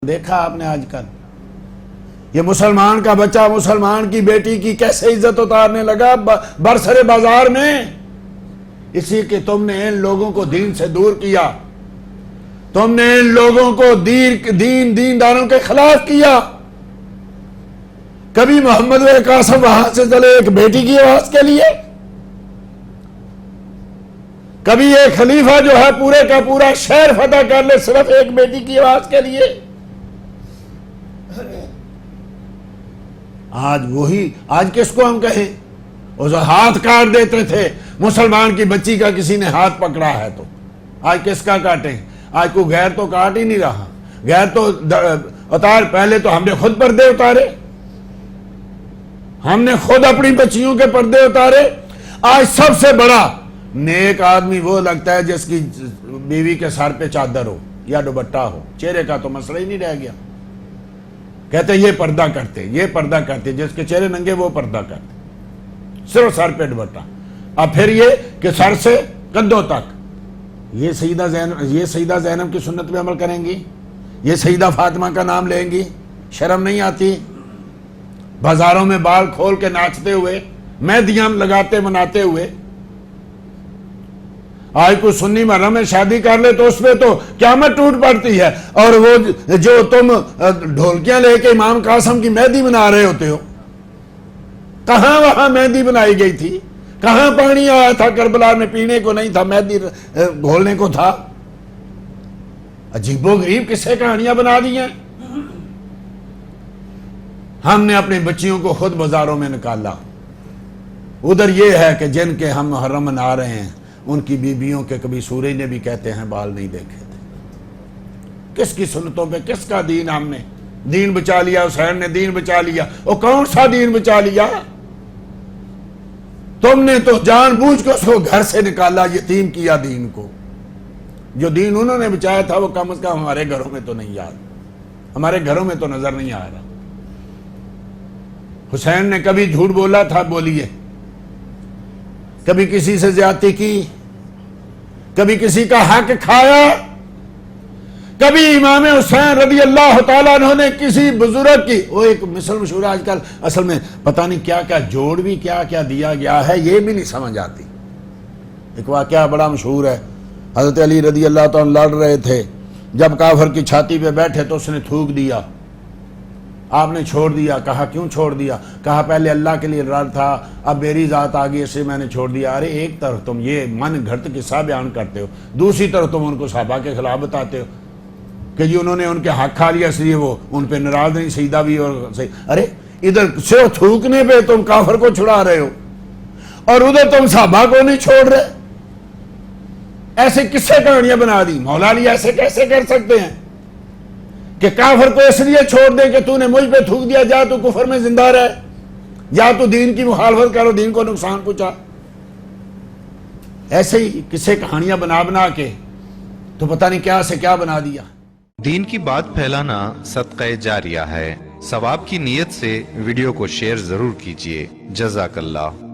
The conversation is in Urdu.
دیکھا آپ نے آج کل یہ مسلمان کا بچہ مسلمان کی بیٹی کی کیسے عزت اتارنے لگا برسر بازار میں، اسی کہ تم نے ان لوگوں کو دین سے دور کیا، تم نے ان لوگوں کو دینداروں کے خلاف کیا۔ کبھی محمد قاسم وہاں سے چلے ایک بیٹی کی آواز کے لیے، کبھی ایک خلیفہ جو ہے پورے کا پورا شہر فتح کر لے صرف ایک بیٹی کی آواز کے لیے۔ آج کس کو ہم کہیں؟ اس ہاتھ کاٹ دیتے تھے مسلمان کی بچی کا، کسی نے ہاتھ پکڑا ہے تو آج کس کا کاٹیں؟ آج کوئی غیر تو کاٹ ہی نہیں رہا، غیر تو اتار۔ پہلے تو ہم نے خود پردے اتارے، ہم نے خود اپنی بچیوں کے پردے اتارے۔ آج سب سے بڑا نیک آدمی وہ لگتا ہے جس کی بیوی کے سر پہ چادر ہو یا دوپٹہ ہو، چہرے کا تو مسئلہ ہی نہیں رہ گیا۔ کہتے یہ پردہ کرتے، یہ پردہ کرتے، جس کے چہرے ننگے وہ پردہ کرتے، صرف سر پہ دوپٹہ۔ اب پھر یہ کہ سر سے کندھوں تک یہ سیدہ زینب کی سنت پہ عمل کریں گی، یہ سیدہ فاطمہ کا نام لیں گی؟ شرم نہیں آتی؟ بازاروں میں بال کھول کے ناچتے ہوئے، مہندیاں لگاتے مناتے ہوئے۔ آج کوئی سنی محرم میں شادی کر لے تو اس پہ تو قیامت ٹوٹ پڑتی ہے، اور وہ جو تم ڈھولکیاں لے کے امام قاسم کی مہندی بنا رہے ہوتے ہو، کہاں وہاں مہندی بنائی گئی تھی؟ کہاں پانی آیا تھا کربلا میں؟ پینے کو نہیں تھا، مہندی گھولنے کو تھا۔ عجیب و غریب قصے کہانیاں بنا دی ہیں۔ ہم نے اپنی بچیوں کو خود بازاروں میں نکالا۔ ادھر یہ ہے کہ جن کے ہم محرم منا رہے ہیں ان کی بیویوں کے کبھی سورج نے بھی کہتے ہیں بال نہیں دیکھے تھے۔ کس کی سنتوں پہ کس کا دین؟ ہم نے دین بچا لیا، حسین نے دین بچا لیا۔ وہ کون سا دین بچا لیا؟ تم نے تو جان بوجھ کے اس کو گھر سے نکالا، یتیم کیا دین کو۔ جو دین انہوں نے بچایا تھا وہ کم از کم ہمارے گھروں میں تو نہیں یاد، ہمارے گھروں میں تو نظر نہیں آ رہا۔ حسین نے کبھی جھوٹ بولا تھا؟ بولیے۔ کبھی کسی سے زیادتی کی؟ کبھی کسی کا حق کھایا؟ کبھی امام حسین رضی اللہ تعالیٰ عنہ نے کسی بزرگ کی، وہ ایک مثل مشہور آج کل اصل میں پتہ نہیں کیا کیا جوڑ بھی کیا کیا دیا گیا ہے، یہ بھی نہیں سمجھ آتی۔ ایک واقعہ بڑا مشہور ہے، حضرت علی رضی اللہ تعالیٰ لڑ رہے تھے، جب کافر کی چھاتی پہ بیٹھے تو اس نے تھوک دیا، آپ نے چھوڑ دیا۔ کہا کیوں چھوڑ دیا؟ کہا پہلے اللہ کے لیے لڑ تھا، اب میری ذات آ گئی، اسے میں نے چھوڑ دیا۔ ارے ایک طرف تم یہ من گھڑت قصہ بیان کرتے ہو، دوسری طرف تم ان کو صحابہ کے خلاف بتاتے ہو کہ جی انہوں نے ان کے حق کھا لیا، اس لیے وہ ان پہ ناراض نہیں، سیدھا بھی اور صحیح۔ ارے ادھر صرف تھوکنے پہ تم کافر کو چھڑا رہے ہو اور ادھر تم صحابہ کو نہیں چھوڑ رہے۔ ایسے کسے کہانیاں بنا دی؟ مولا علی ایسے کیسے کر سکتے ہیں کہ کافر کو اس لیے چھوڑ دے کہ تو نے مجھ پہ تھوک دیا، جا تو کفر میں زندہ رہ، جا تو دین کی مخالفت کرو، دین کو نقصان پہنچا۔ ایسے ہی کسے کہانیاں بنا بنا کے تو پتہ نہیں کیا سے کیا بنا دیا۔ دین کی بات پھیلانا صدقہ جاریہ ہے، ثواب کی نیت سے ویڈیو کو شیئر ضرور کیجیے۔ جزاک اللہ۔